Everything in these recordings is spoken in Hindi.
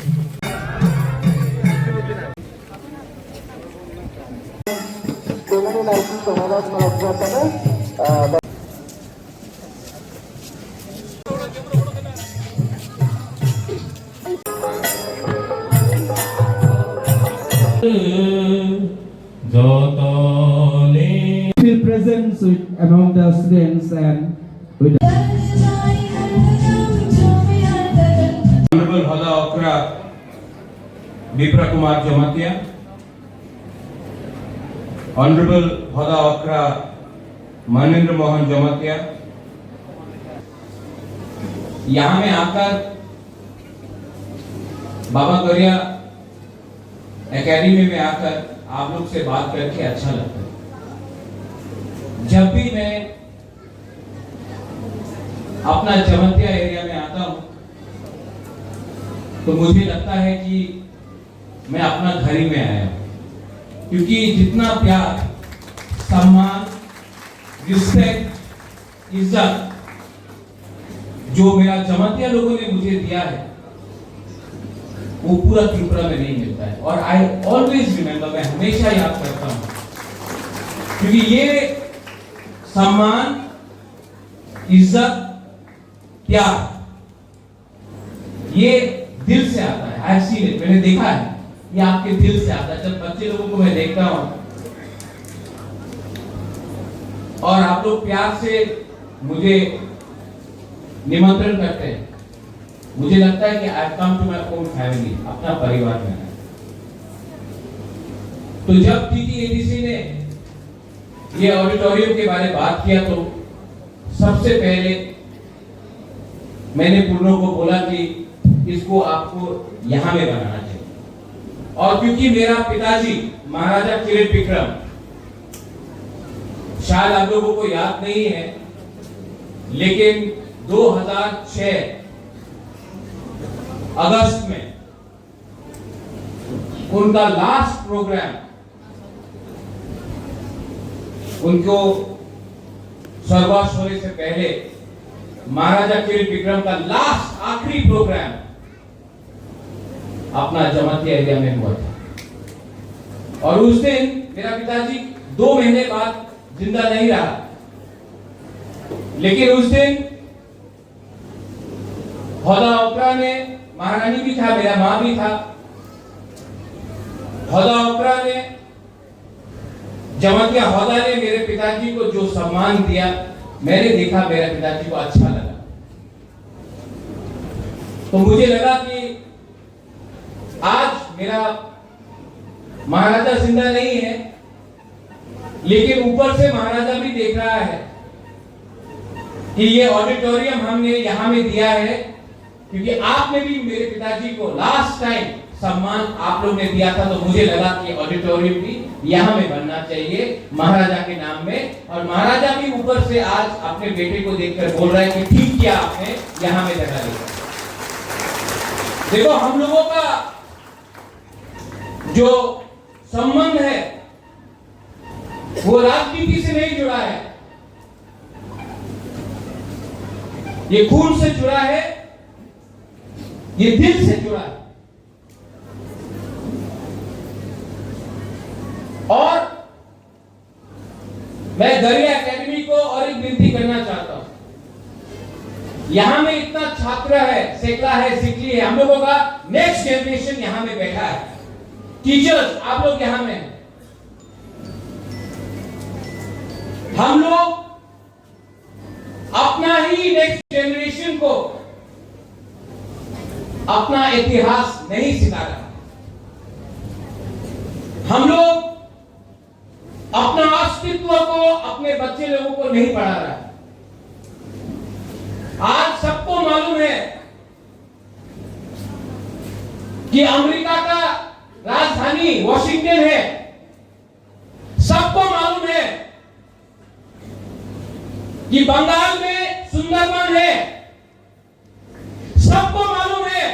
Feel presence among the students and with Honorable Hoda Okra Bipra Kumar Jamatia, Honorable Hoda Okra Manindra Mohan Jamatia, यहाँ में आकर बाबा गरिया एकेडमी में आकर आप लोग से बात करके अच्छा लगता है। जब भी मैं अपना जमतिया एरिया में आता हूं तो मुझे लगता है कि मैं अपना घर ही में आया हूं, क्योंकि जितना प्यार, सम्मान, रिस्पेक्ट, इज्जत जो मेरा जमतिया लोगों ने मुझे दिया है वो पूरा त्रिपुरा में नहीं मिलता है। और आई ऑलवेज रिमेंबर, मैं हमेशा याद करता हूं, क्योंकि ये सम्मान, इज्जत, प्यार ये दिल से आता है। आई सीन इट, मैंने देखा है, ये आपके दिल से आता है। जब बच्चे लोगों को मैं देखता हूं और आप लोग प्यार से मुझे निमंत्रण करते हैं, मुझे लगता है कि I come to my own family, अपना परिवार में है। तो जब टीटीएडीसी ने ये ऑडिटोरियम के बारे में बात किया तो सबसे पहले मैंने पूर्णों को बोला कि इसको आपको यहां में बनाना चाहिए। और क्योंकि मेरा पिताजी महाराजा किरीट विक्रम, शायद आप लोगों को याद नहीं है, लेकिन 2006 अगस्त में उनका लास्ट प्रोग्राम, उनको स्वर्गवास होने से पहले महाराजा किरीट विक्रम का लास्ट आखिरी प्रोग्राम अपना जमतिया एरिया में हुआ था। और उस दिन मेरा पिताजी 2 महीने बाद जिंदा नहीं रहा, लेकिन उस दिन होदा ओकरा ने, महारानी भी था, मेरा मां भी था, होदा ओकरा ने, जमतिया होदा ने मेरे पिताजी को जो सम्मान दिया, मैंने देखा मेरे पिताजी को अच्छा लगा। तो मुझे लगा कि आज मेरा महाराजा जिंदा नहीं है, लेकिन ऊपर से महाराजा भी देख रहा है कि ये ऑडिटोरियम हमने यहां में दिया है, क्योंकि आपने भी मेरे पिताजी को लास्ट टाइम सम्मान आप लोग ने दिया था। तो मुझे लगा कि ऑडिटोरियम भी यहां में बनना चाहिए महाराजा के नाम में। और महाराजा भी ऊपर से आज अपने बेटे को देखकर बोल रहे हैं कि ठीक किया आपने यहां में जगह दी। देखो, हम लोगों का जो संबंध है वो राजनीति से नहीं जुड़ा है, ये खून से जुड़ा है, ये दिल से जुड़ा है। और मैं गरिया एकेडमी को और एक विनती करना चाहता हूं, यहां में इतना छात्र है, सेकला है, सिकली है, हम लोगों का नेक्स्ट जनरेशन यहां में बैठा है, टीचर्स आप लोग यहां में हैं। हम लोग अपना ही नेक्स्ट जनरेशन को अपना इतिहास नहीं सिखा रहा, हम लोग अपना अस्तित्व को अपने बच्चे लोगों को नहीं पढ़ा रहा। आज सबको मालूम है कि अमेरिका का राजधानी वॉशिंगटन है, सबको मालूम है कि बंगाल में सुंदरबन है, सबको मालूम है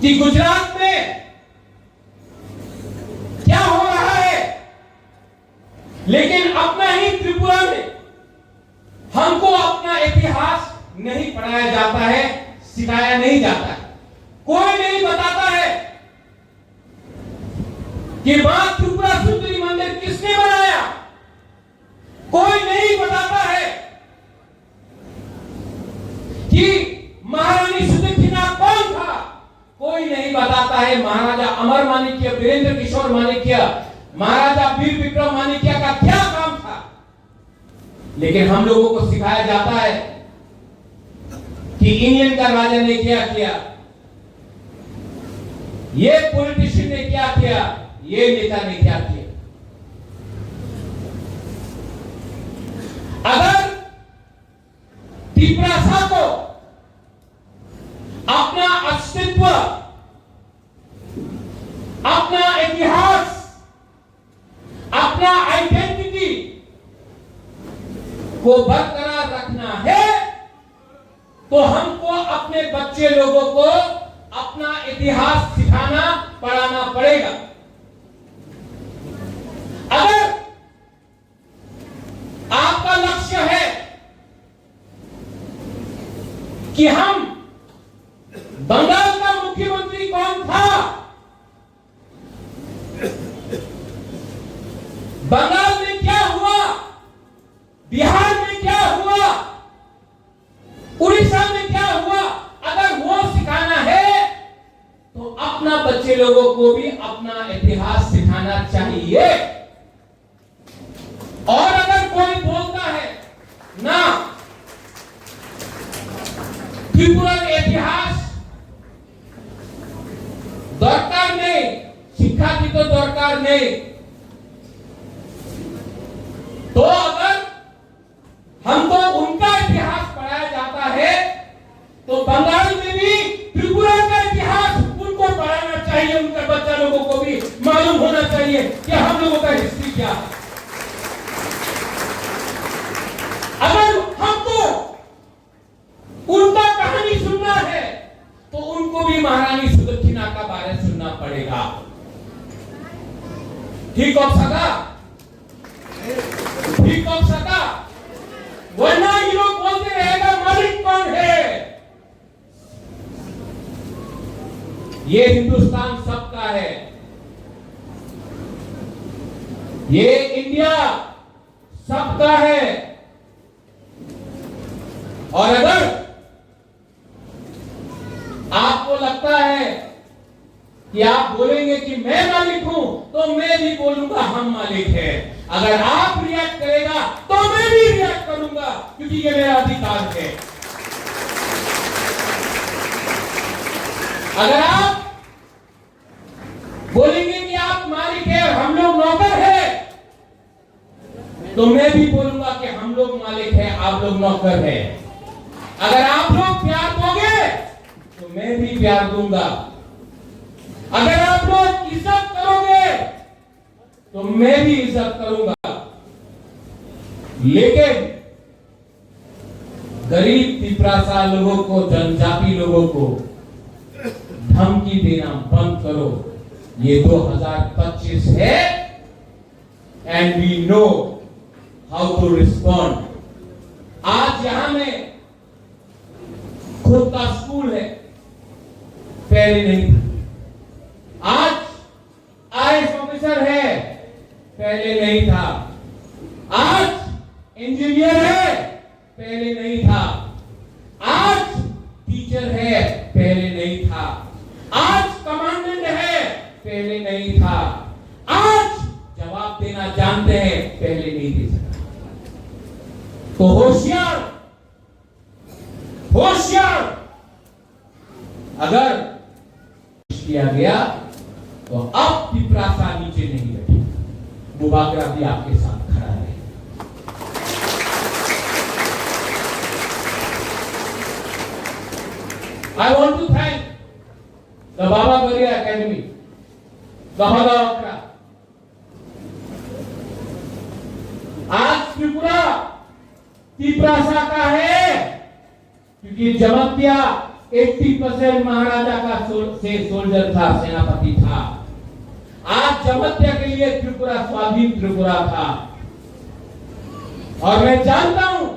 कि गुजरात में क्या हो रहा है, लेकिन अपना ही त्रिपुरा में हमको अपना इतिहास नहीं पढ़ाया जाता है, सिखाया नहीं जाता है। कोई नहीं बताता है कि मां त्रिपुरा सुंदरी मंदिर किसने बनाया। कोई नहीं बताता है कि महारानी सुदक्षिणा कौन था। कोई नहीं बताता है महाराजा अमर माणिक्य, वीरेंद्र किशोर माणिक्य, महाराजा वीर विक्रम माणिक्य का क्या काम था। लेकिन हम लोगों को सिखाया जाता है कि इंग्लैंड का राजा ने क्या किया, ये पॉलिटिशियन ने क्या किया, ये नेता ने क्या किया। अगर त्रिपुरा को अपना अस्तित्व, अपना इतिहास, अपना आइडेंटिटी को बरकरार रखना है तो हमको अपने बच्चे लोगों को अपना इतिहास सिखाना पढ़ाना पड़ेगा। अगर आपका लक्ष्य है कि हम बंगाल का मुख्यमंत्री कौन था, बंगाल में क्या हुआ, बिहार में क्या हुआ, उड़ीसा में क्या हुआ, अगर वो सिखाना है तो अपना बच्चे लोगों को भी अपना इतिहास सिखाना चाहिए। और अगर कोई बोलता है ना त्रिपुरा इतिहास दरकार नहीं, शिक्षा की तो दरकार नहीं, तो अगर हमको उनका इतिहास पढ़ाया जाता है तो बंगाल में भी त्रिपुरा का इतिहास उनको पढ़ाना चाहिए। उनके बच्चा लोगों को भी मालूम होना चाहिए कि हम लोगों का हिस्ट्री क्या है। अगर हमको उनका कहानी सुनना है तो उनको भी महारानी सुदक्षिणा का बारे सुनना पड़ेगा। ठीक हो सका, ठीक हो सका, वरना ये लोग बोलते रहेगा मालिक कौन है। ये हिंदुस्तान सबका है, ये इंडिया सबका है। और अगर आपको लगता है कि आप बोलेंगे कि मैं मालिक हूं तो मैं भी बोलूंगा हम मालिक है। अगर आप रिएक्ट करेगा तो मैं भी रिएक्ट करूंगा, क्योंकि ये मेरा अधिकार है। अगर आप बोलेंगे कि आप मालिक है और हम लोग नौकर है तो मैं भी बोलूंगा कि हम लोग मालिक है, आप लोग नौकर है। अगर आप लोग प्यार दोगे तो मैं भी प्यार दूंगा। अगर आप लोग इज्जत करोगे तो मैं भी इज्जत करूंगा। लेकिन गरीब त्रिपुरा लोगों को, जनजाति लोगों को धमकी देना बंद करो। ये 2025 है and we know how to respond. आज यहां में खुद का स्कूल है, पहले नहीं था। आज आईएएस ऑफिसर है, पहले नहीं था। आज इंजीनियर है, पहले नहीं था। आज टीचर है, पहले नहीं था। आज कमांडेंट है, पहले नहीं था। आज जवाब देना जानते हैं, पहले नहीं दे सकते। तो होशियार, होशियार। अगर किया गया तो अब त्रिपुरा नीचे नहीं बैठे, मुबागरा भी आपके साथ खड़ा है। I want to thank the Baba Garia Academy, Bahadawakra. आज त्रिपुरा का है क्योंकि जमत्या 80% महाराजा का सोल्जर था, सेनापति था। आज जमत्या के लिए त्रिपुरा स्वाधीन त्रिपुरा था। और मैं जानता हूं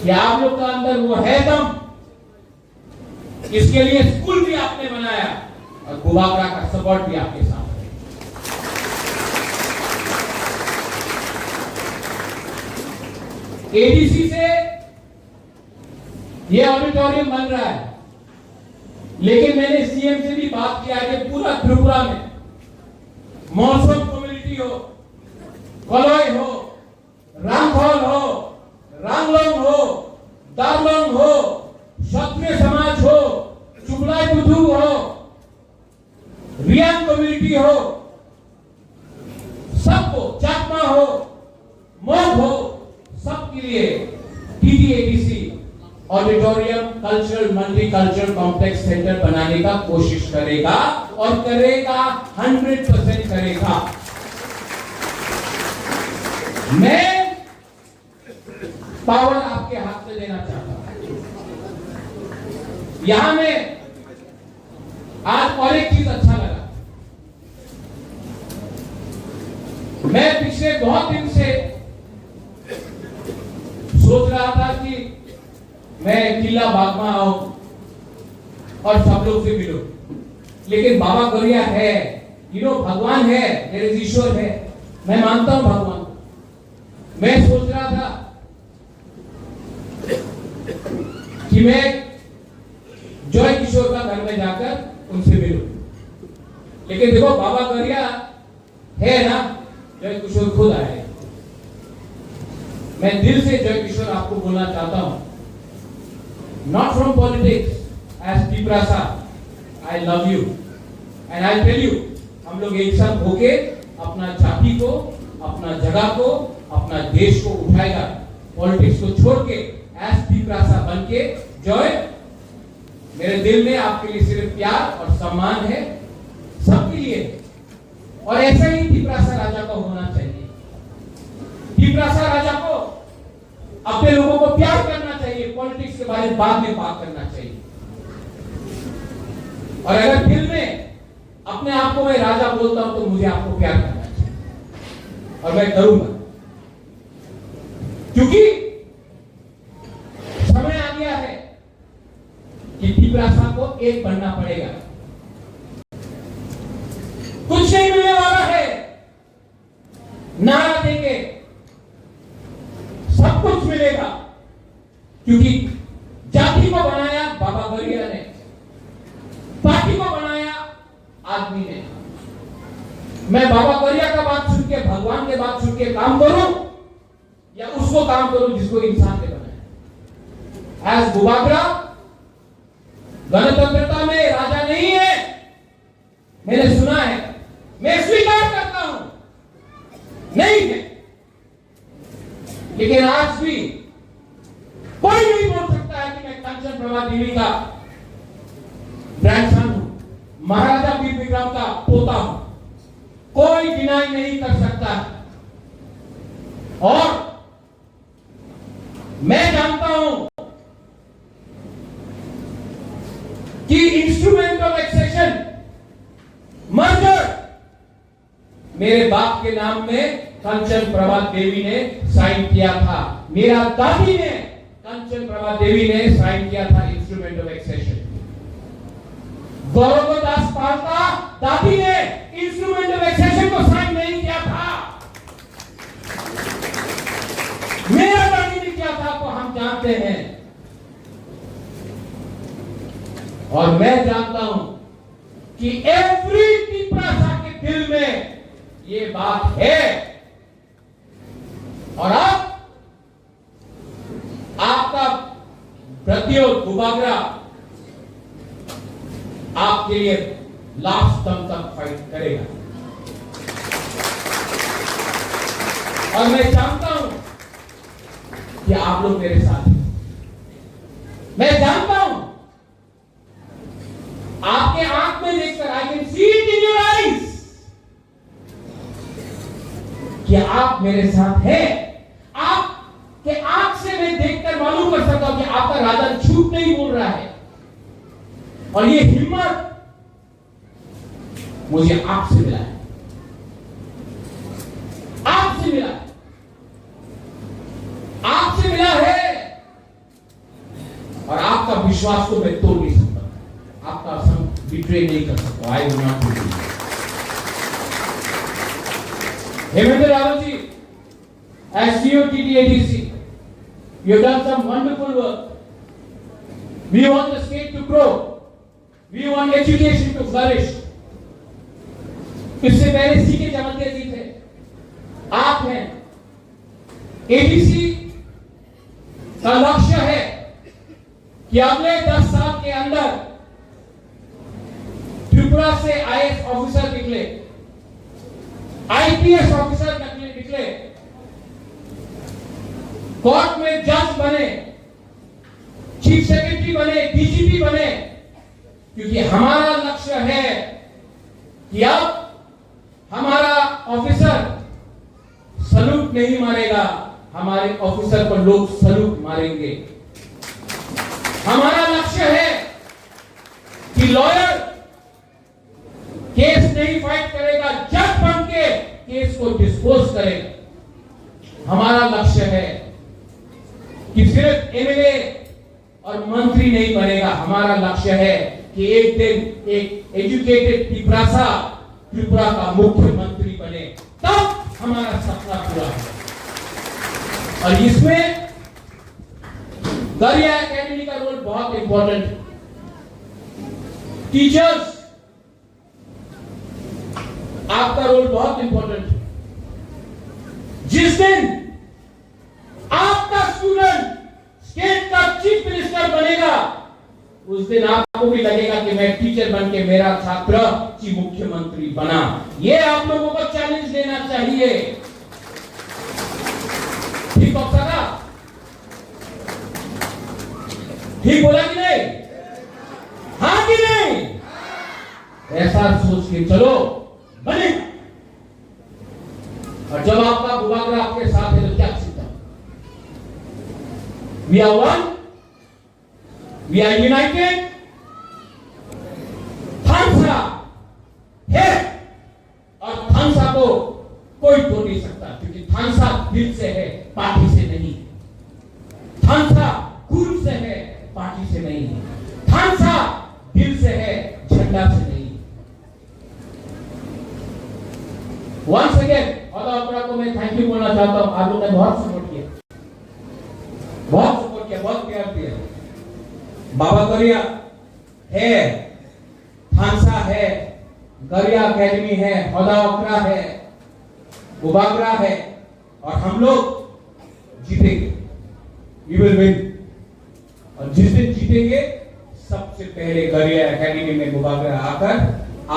कि आप लोग का अंदर वो है दम, इसके लिए स्कूल भी आपने बनाया और गुबागरा का सपोर्ट भी आपके साथ है। एडीसी से ये ऑडिटोरियम बन रहा है, लेकिन मैंने सीएम से भी बात किया है कि पूरा त्रिपुरा में मौसम कम्युनिटी हो, कलोई हो, रामखोल हो, रांगलोंग हो, दारलोंग हो, क्षत्रिय समाज हो, चुगलाई बुधू हो, रियांग कम्युनिटी हो, सबको, चाकमा हो, मोग हो, सबके लिए TTADC auditorium cultural multi cultural complex centre बनाने का कोशिश करेगा और करेगा, 100% करेगा। मैं पावर आपके हाथ में देना चाहता हूं। यहां में आज और एक चीज अच्छा लगा, मैं पिछले बहुत दिन से सोच रहा था कि मैं किला बागमा आऊं और सब लोग से मिलूं, लेकिन बाबा गौरिया है, भगवान है, मेरे ईश्वर है, मैं मानता हूं भगवान। मैं सोच रहा था कि मैं जॉय किशोर का घर में जाकर उनसे मिलूं, लेकिन देखो बाबा गौरिया है ना, जॉय किशोर खुद आए। मैं दिल से जॉय किशोर आपको बोलना चाहता हूं, not from politics, as Tiprasa, I love you and I tell you, हम लोग एक साथ होके अपना जाति को, अपना जगह को, अपना देश को उठाएगा, पॉलिटिक्स को छोड़ के as Tiprasa बन के। जॉय, मेरे दिल में आपके लिए सिर्फ प्यार और सम्मान है, सबके लिए, और ऐसा ही तिपरासा राजा को होना चाहिए। तिपरासा राजा को अपने लोगों को प्यार करना चाहिए, पॉलिटिक्स के बारे में बाद में बात करना चाहिए। और अगर दिल में अपने आप को मैं राजा बोलता हूं तो मुझे आपको प्यार करना चाहिए, और मैं करूंगा, क्योंकि समय आ गया है कि तिपरासा को एक बनना पड़ेगा। कुछ नहीं मिलने वाला है, नारा देंगे सब कुछ मिलेगा, क्योंकि जाति को बनाया बाबा गौरिया ने, पार्टी को बनाया आदमी ने। मैं बाबा गौरिया का बात सुन के, भगवान के बात सुन के काम करूं या उसको काम करूं जिसको इंसान ने बनाया। एज गुबागरा गणतंत्रता में राजा नहीं है, मैंने सुना है, मैं स्वीकार करता हूं, नहीं है, लेकिन आज भी कोई नहीं बोल सकता है कि मैं कंचन प्रभा देवी का ग्रैंडसन हूं, महाराजा वीर विक्रम का पोता हूं, कोई डिनाई नहीं कर सकता। और मैं जानता हूं कि इंस्ट्रूमेंट ऑफ एक्सेशन मर्जर मेरे बाप के नाम में कंचन प्रभा देवी ने साइन किया था, मेरा दादी ने, कंचन प्रभा देवी ने साइन किया था इंस्ट्रूमेंट ऑफ एक्सेशन। गौरवदास पाल्टा दादी ने इंस्ट्रूमेंट ऑफ एक्सेशन को साइन नहीं किया था, मेरा दादी ने किया था, तो हम जानते हैं। और मैं जानता हूं कि एवरी तिपरासा के दिल में ये बात है, और अब आपका प्रतियोग गुबागरा आपके लिए लास्ट दम तक फाइट करेगा। और मैं जानता हूं कि आप लोग मेरे साथ हैं, मैं जानता हूं, आपके आंख में देखकर, I can see it in your eyes, कि आप मेरे साथ हैं। आपके आंख से मैं देखकर मालूम कर सकता हूं कि आपका राजा झूठ नहीं बोल रहा है, और ये हिम्मत मुझे आपसे मिला है, आपसे मिला है, आपसे मिला है विश्वास को मैं तोड़ नहीं सकता, आपका संग बिट्रे नहीं कर सकता। I will not do. Hemendra Rawat ji, as CEO TTADC, you have done some wonderful work. We want the state to grow. We want education to flourish. इससे पहले सीके जमातिया जी थे, आप हैं। ADC का लक्ष्य है कि अगले 10 साल के अंदर त्रिपुरा से IAS ऑफिसर निकले, IPS ऑफिसर निकले, कोर्ट में जज बने, चीफ सेक्रेटरी बने, DGP बने, क्योंकि हमारा लक्ष्य है कि अब हमारा ऑफिसर सलूट नहीं मारेगा, हमारे ऑफिसर को लोग सलूट मारेंगे। हमारा लक्ष्य है कि लॉयर केस नहीं फाइट करेगा, जज बन के केस को डिस्पोज करेगा। हमारा लक्ष्य है कि सिर्फ एमएलए और मंत्री नहीं बनेगा, हमारा लक्ष्य है कि एक दिन एक एजुकेटेड त्रिपुरा का मुख्यमंत्री बने, तब हमारा सपना पूरा है। और इसमें गरिया एकेडमी का रोल बहुत इंपॉर्टेंट है। टीचर्स, आपका रोल बहुत इंपॉर्टेंट है। जिस दिन आपका स्टूडेंट स्टेट का चीफ मिनिस्टर बनेगा, उस दिन आपको भी लगेगा कि मैं टीचर बन के मेरा छात्र चीफ मुख्यमंत्री बना। ये आप लोगों को चैलेंज लेना चाहिए। ठीक हो सका? ठीक बोला कि नहीं? हाँ कि नहीं? ऐसा सोच के चलो, बने। और जब आपका बुबागरा आपके साथ है तो क्या चिंता? We are one, we are united. थांसा है और थांसा को कोई तोड़ नहीं सकता, क्योंकि थांसा दिल से है, पार्टी से नहीं। थांसा खून से है, पार्टी से नहीं। थांसा दिल से है, झंडा से नहीं। Once again, और को मैं थैंक यू बोलना चाहता हूं। आप लोगों ने बहुत सपोर्ट किया, बहुत प्यार दिया। बाबा गरिया है, थांसा है, गरिया एकेडमी है, होदावक्रा है, बुबागरा है, और हम लोग जीतेंगे। We will win। और जिस दिन जीतेंगे, सबसे पहले गरिया एकेडमी में बुबागरा आकर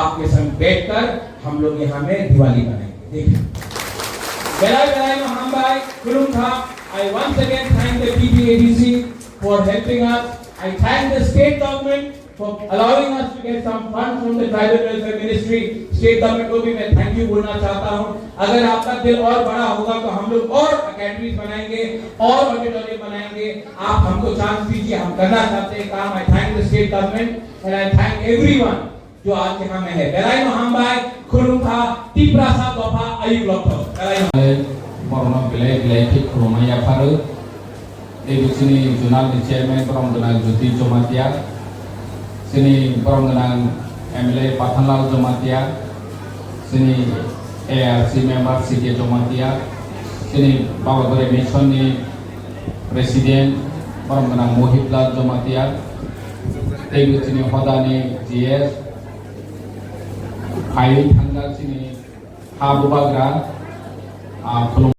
आपके संग बैठकर हम लोग यहाँ में दिवाली मनाएंगे। देखिए, बेलाय महामबाई कुरुंखा। I once again thank the TTADC for helping us. I thank the state government for allowing us to get some funds from the Tribal Welfare Ministry. State government को भी मैं thank you बोलना चाहता हूँ। अगर आपका दिल और बड़ा होगा तो हम लोग और अकेडमीज बनाएंगे और ऑडिटोरियम बनाएंगे। आप हमको चांस दीजिए, हम करना चाहते हैं काम। I thank the state government and I thank everyone जो आज यहाँ में है। बेलाय महामबाई खुरुंखा टिप्रासा गोफा आयुक लक्ष्य। Borno bilai ki kromaya paru ebisini jurnal ni chairman Borong Ganang Juti Jomatia, sini Borong Ganang MLA Pathanlal Jomatia, sini ARC member CK Jomatia, sini Bawa Gore Mission ni Presiden Borong Ganang Mohitlal Jomatia, ebisini Hoda ni GS, Hai Tanggal sini Habubagra,